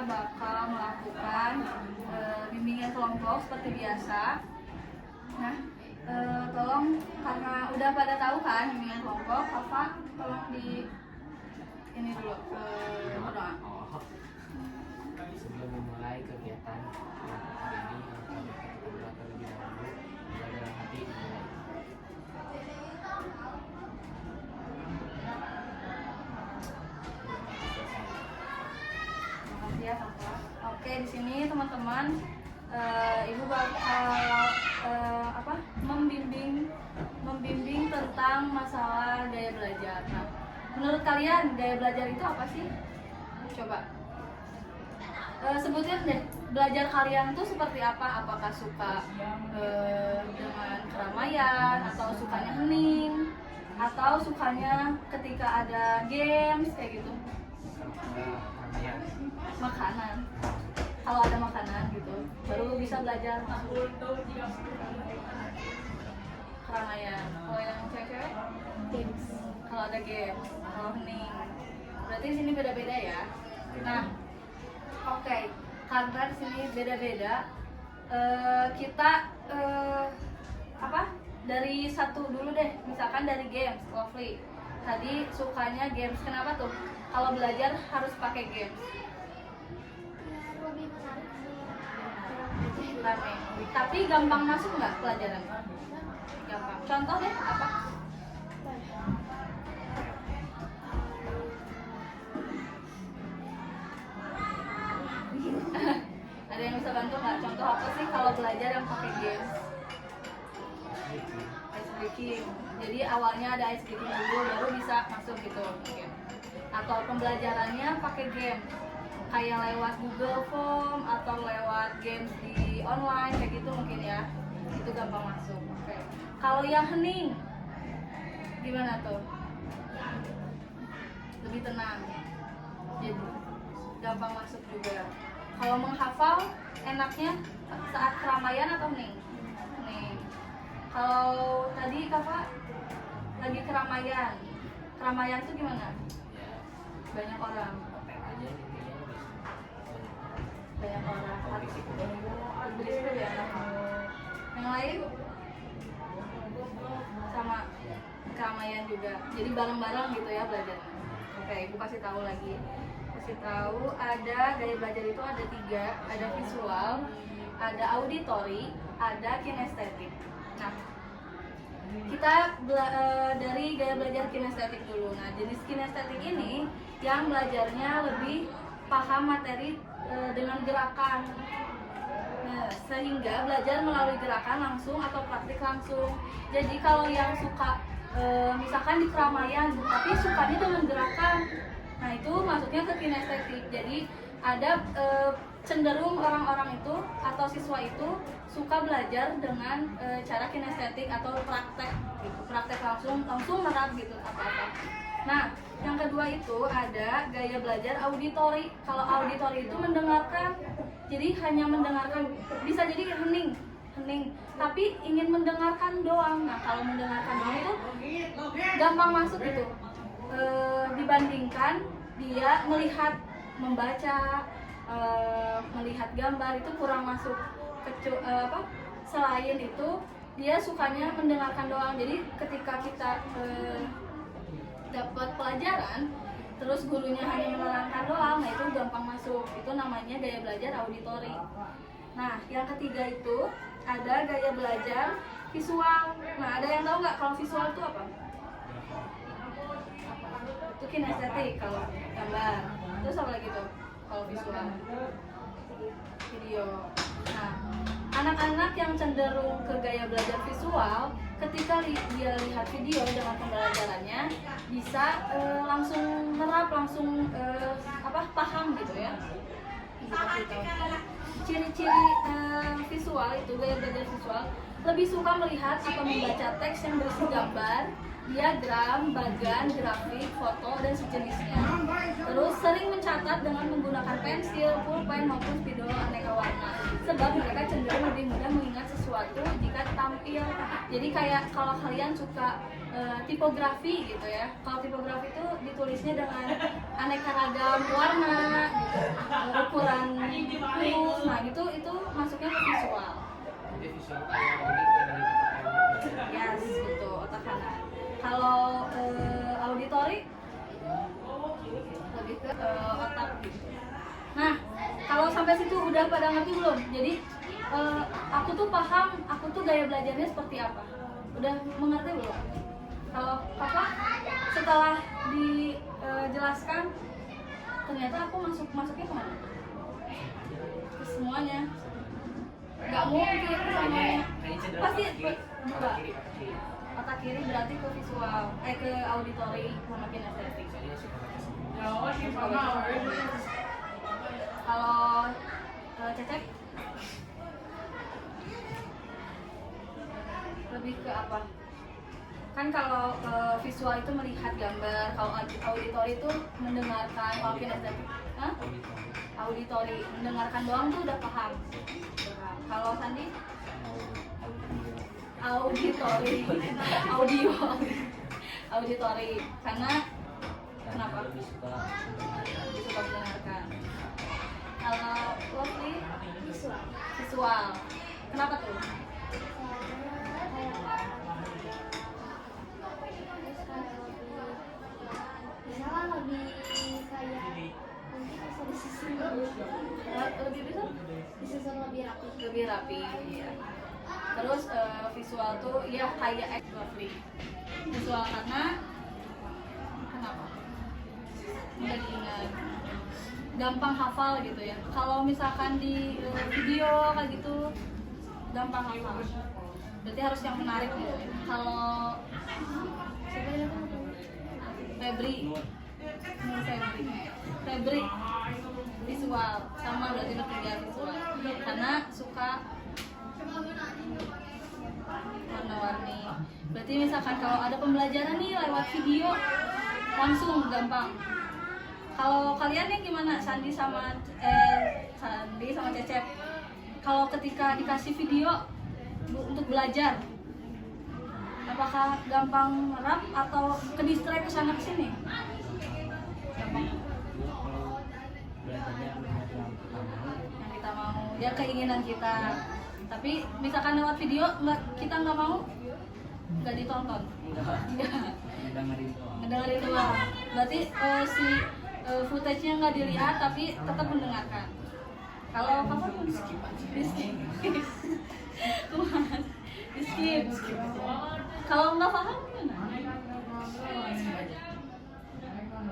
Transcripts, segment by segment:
bakal melakukan bimbingan kelompok seperti biasa. Nah, tolong karena udah pada tahu kan bimbingan kelompok, Alfa tolong di ini dulu berdoa. Sebelum memulai kegiatan hari ini, kami kita berdoa terlebih dahulu. Doa dalam hati dimulai. Makasih ya Kakak. Oke, di sini teman-teman Ibu bakal membimbing tentang masalah gaya belajar. Nah, menurut kalian gaya belajar itu apa sih? Coba sebutin deh, belajar kalian tuh seperti apa? Apakah suka dengan keramaian, atau sukanya hening, atau sukanya ketika ada games kayak gitu? Makanan. Kalau ada makanan gitu, baru bisa belajar. Keramaian. Kalau yang cewek-cewek, games. Kalau ada game, kalau hening. Berarti di sini beda-beda ya. Nah, oke, karena di sini beda-beda, kita dari satu dulu deh, misalkan dari games, Lovely. Tadi sukanya games, kenapa tuh? Kalau belajar harus pakai games. Rame. Tapi gampang masuk nggak pelajaran? Gampang. Contoh deh apa? Ada yang bisa bantu nggak? Contoh apa sih kalau belajar yang pakai games? Ice breaking. Jadi awalnya ada ice breaking dulu, baru bisa masuk gitu mungkin. Atau pembelajarannya pakai game, kayak lewat Google Form atau lewat games di online kayak gitu mungkin ya. Itu gampang masuk. Oke. Kalau yang hening, gimana tuh? Lebih tenang. Jadi gampang masuk juga. Kalau menghafal enaknya saat keramaian atau hening? Hening. Kalau tadi Kakak lagi keramaian. Keramaian tuh gimana? Banyak orang. Banyak orang. Berisik ya. Yang lain sama keramaian juga. Jadi bareng-bareng gitu ya belajarnya. Oke, Ibu kasih tahu lagi. Kasih tahu ada gaya belajar itu ada 3, ada visual, ada auditory, ada kinestetik. Nah, kita dari gaya belajar kinestetik dulu. Nah, jenis kinestetik ini yang belajarnya lebih paham materi dengan gerakan. Nah, sehingga belajar melalui gerakan langsung atau praktik langsung. Jadi kalau yang suka misalkan di keramaian tapi sukanya dengan gerakan, nah itu masuknya ke kinestetik. Jadi ada cenderung orang-orang itu atau siswa itu suka belajar dengan cara kinestetik atau praktek gitu, praktek langsung merap gitu apa-apa. Nah, yang kedua itu ada gaya belajar auditory. Kalau auditory itu mendengarkan, jadi hanya mendengarkan, bisa jadi hening, tapi ingin mendengarkan doang. Nah, kalau mendengarkan doang itu gampang masuk gitu, dibandingkan dia melihat, membaca, melihat gambar itu kurang masuk. Selain itu dia sukanya mendengarkan doang. Jadi ketika kita dapat pelajaran terus gurunya hanya menerangkan doang, nah itu gampang masuk. Itu namanya gaya belajar auditory. Nah, yang ketiga itu ada gaya belajar visual. Nah, ada yang tahu nggak kalau visual itu apa? Itu kinestetik kalau gambar. Terus apa lagi tuh kalau visual? Video. Nah, anak-anak yang cenderung ke gaya belajar visual, ketika dia lihat video dengan pembelajarannya bisa langsung merap, langsung paham gitu ya. Ciri-ciri visual itu, gaya belajar visual, lebih suka melihat atau membaca teks yang berisi gambar, diagram, bagan, grafik, foto dan sejenisnya. Terus sering mencari mencatat dengan menggunakan pensil, pulpen maupun spidol aneka warna. Sebab mereka cenderung lebih mudah mengingat sesuatu jika tampil. Jadi kayak kalau kalian suka tipografi gitu ya. Kalau tipografi itu ditulisnya dengan aneka ragam warna, gitu, ukuran huruf. Nah, itu masuknya ke visual. Jadi visual kayak unik dari pakai Yes, betul, otak kanan. Kalau auditory lebih ke otak. Nah, kalau sampai situ udah pada ngerti belum? Jadi aku tuh paham, aku tuh gaya belajarnya seperti apa. Udah mengerti belum? Kalau kakak setelah dijelaskan, ternyata aku masuknya kemana? Ke semuanya. Nggak mungkin semuanya. Pasti dua. Otak kiri berarti ke visual, ke auditory sama kinestetik. Kalau Cecep lebih ke apa? Kan kalau visual itu melihat gambar, kalau auditory itu mendengarkan, kalau kinestetik, auditory mendengarkan doang tuh udah paham. Kalau Sandi? Auditory, auditory, karena kenapa? lebih suka Suka mendengarkan. Kalau Lovely visual, kenapa tuh? Misalnya lebih kayak nanti bisa disusun Lebih bisa? disusun lebih rapi. Lebih rapi, iya. Terus visual tuh ya kayak Lovely. Visual karena kenapa? Mudah diingat, gampang hafal gitu ya. Kalau misalkan di video kayak gitu gampang hafal. Berarti harus yang menarik gitu ya. Kalau siapa ya? Febri, Febri visual sama berarti bertiga visual karena suka warna-warni. Berarti misalkan kalau ada pembelajaran nih lewat video langsung gampang. Kalau kalian yang gimana, Sandi sama Cecep? Kalau ketika dikasih video untuk belajar, apakah gampang ngerap atau ke distract kesana kesini? Gampang. belajarnya melihat Yang kita mau, ya keinginan kita. Tapi misalkan lewat video kita nggak mau, nggak ditonton. dengerin doang. Ngedengerin doang. Berarti si footage-nya nggak dilihat tapi tetap mendengarkan. Kalau kakak mau di skip aja. Di skip. Di skip. Kalau nggak paham gimana?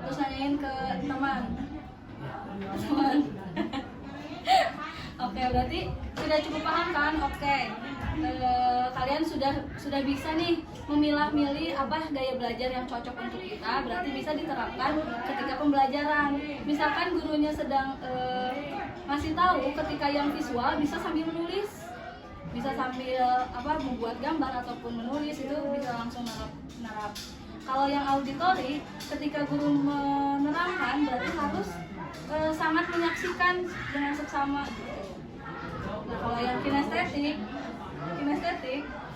Terus nanyain ke teman. Oke, berarti sudah cukup paham kan? Oke. Kalian sudah bisa nih memilah-milih apa gaya belajar yang cocok untuk kita, berarti bisa diterapkan ketika pembelajaran. Misalkan gurunya sedang masih tahu ketika yang visual bisa sambil menulis, bisa sambil membuat gambar ataupun menulis, itu bisa langsung nerap. Kalau yang auditory, ketika guru menerangkan berarti harus sangat menyaksikan dengan seksama. Nah, kalau yang kinestetik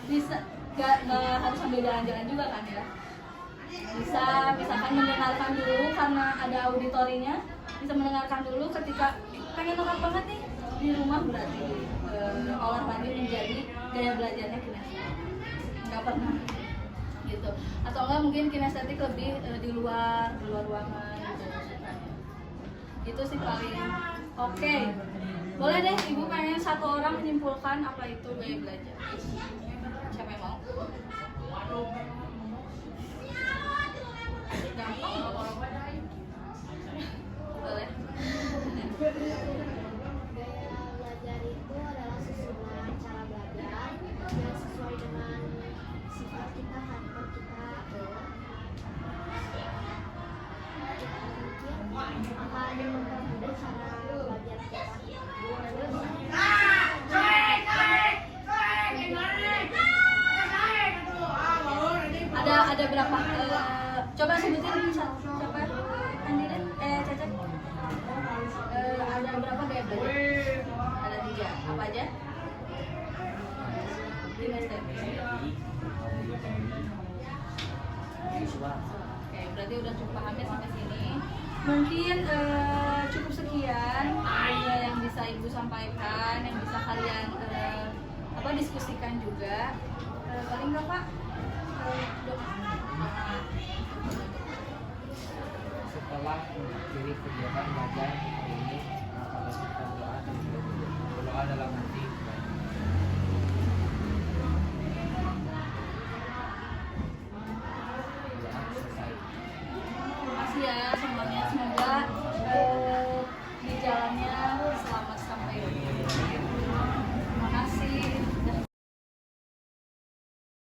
bisa nggak harus sambil jalan-jalan juga kan ya. Bisa misalkan mendengarkan dulu karena ada auditorinya, bisa mendengarkan dulu ketika pengen nerap banget nih di rumah, berarti olah lagi menjadi gaya belajarnya kinestetik. Nggak pernah gitu. Atau enggak mungkin kinestetik lebih di luar ruangan gitu. Itu sih paling oke. Boleh deh, ibu pengen satu orang menyimpulkan apa itu gaya belajar. Siapa yang mau? Gampang nggak? Boleh. Gaya belajar itu adalah susunan cara belajar yang sesuai dengan sifat kita, karakter kita. Mungkin akan mempermudah cara belajar kita. Ada berapa? Coba sebutin siapa? Andi deh, Cecep. diketahui siswa. Oke, berarti udah cukup paham ya sampai sini. Mungkin cukup sekian yang bisa Ibu sampaikan, yang bisa kalian diskusikan juga. Paling nggak Pak? Setelah mengakhiri kegiatan belajar hari ini, maka kita berdoa dalam hati